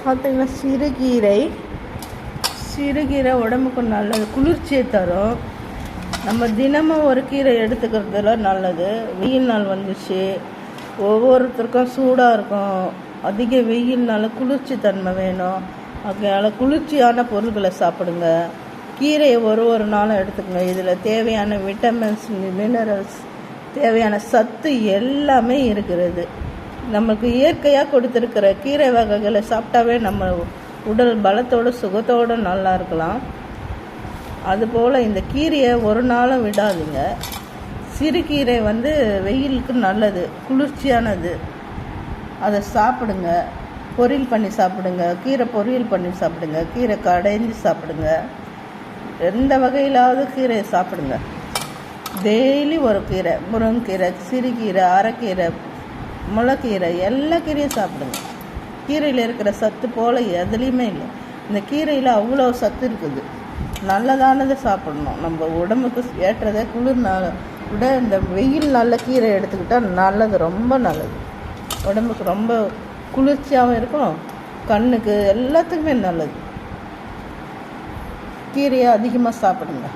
பார்த்திங்கன்னா சிறுகீரை உடம்புக்கு நல்லது, குளிர்ச்சியை தரும். நம்ம தினமும் ஒரு கீரை எடுத்துக்கிறதுல நல்லது. வெயில் நாள் வந்துச்சு, ஒவ்வொருத்தருக்கும் சூடாக இருக்கும், அதிக வெயில்னால குளிர்ச்சி தன்மை வேணும். அதனால் குளிர்ச்சியான பொருட்களை சாப்பிடுங்க. கீரையை ஒரு நாளும் எடுத்துக்கோங்க. இதில் தேவையான விட்டமின்ஸ், மினரல்ஸ், தேவையான சத்து எல்லாமே இருக்கிறது. நமக்கு இயற்கையாக கொடுத்துருக்கிற கீரை வகைகளை சாப்பிட்டாவே நம்ம உடல் பலத்தோடு சுகத்தோடு நல்லா இருக்கலாம். அதுபோல் இந்த கீரையை ஒரு நாளும் விடாதீங்க. சிறுகீரை வெயிலுக்கு நல்லது, குளிர்ச்சியானது. அதை சாப்பிடுங்க. பொரியல் பண்ணி சாப்பிடுங்க, கீரை பொரியல் பண்ணி சாப்பிடுங்க, கீரை கடைஞ்சி சாப்பிடுங்க. எந்த வகையிலாவது கீரையை சாப்பிடுங்க. டெய்லி ஒரு கீரை, முருங்கீரை, சிறுகீரை, அரைக்கீரை, முளைக்கீரை, எல்லா கீரையும் சாப்பிடுங்க. கீரையில் இருக்கிற சத்து போல் எதுலேயுமே இல்லை. இந்த கீரையில் அவ்வளோ சத்து இருக்குது. நல்லதானதை சாப்பிடணும். நம்ம உடம்புக்கு ஏற்றதை குளிர்னால விட இந்த வெயில் நல்ல கீரை எடுத்துக்கிட்டால் நல்லது, ரொம்ப நல்லது. உடம்புக்கு ரொம்ப குளிர்ச்சியாகவும் இருக்கும், கண்ணுக்கு எல்லாத்துக்குமே நல்லது. கீரையை அதிகமாக சாப்பிடுங்க.